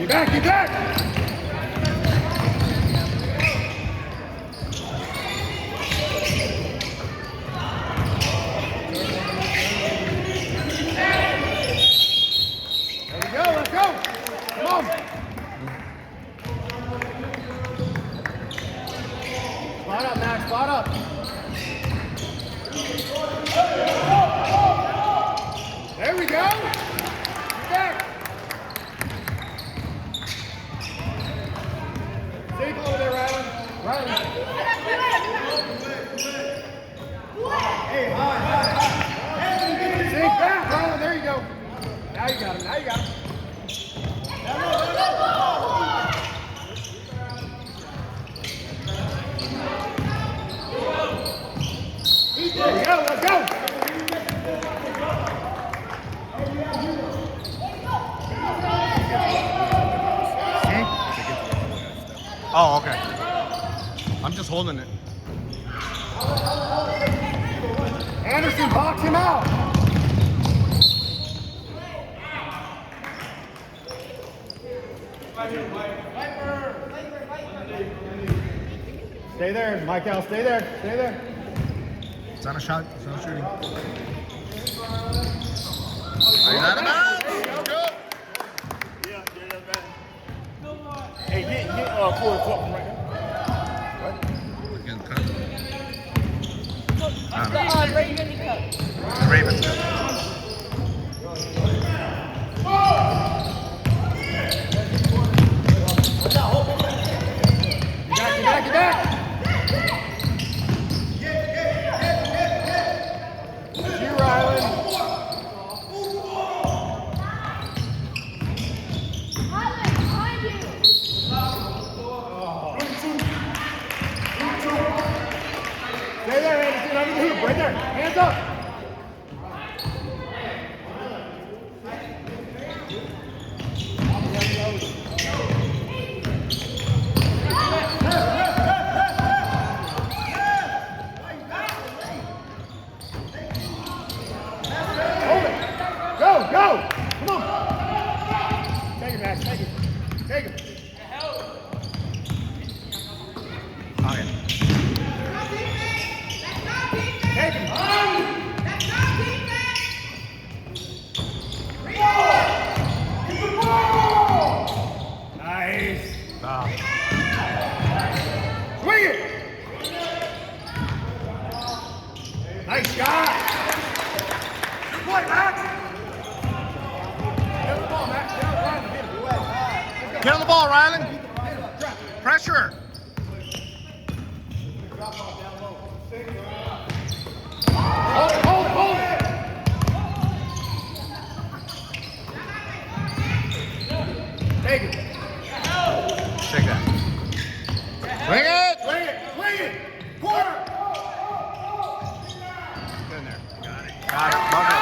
back, get back! There we go, let's go! Come on! Spot up, Max, spot up! There we go! Get back! Stay over there, Rylan. Rylan. Hey, high. Stay back, Rylan. There you go. Now you got him. Now you got him. There you go. Let's go. Oh, okay. I'm just holding it. Anderson, box him out. Stay there, Mike Al. Stay there. Stay there. Is that a shot? Is that a shooting? Are you out of bounds? Go. Hey, get forward from right there. Again, cut. Ravens cut. Get back. It's you, Rylan. Stay there, Anderson, under the hoop, right there. Hands up. Hold it. Go, go. Come on. Take it, Max, take it. Take it. Okay. Take him. Nice. Wow. Swing it. Nice shot. Good play, Max. Get on the ball, Max. Get on the ball. Get him. Get on the ball, Rylan. Pressure. Hold it, hold it, hold it. Take it. Take that. Swing it. Swing it, swing it. Corner. Get in there. Got it. Got it.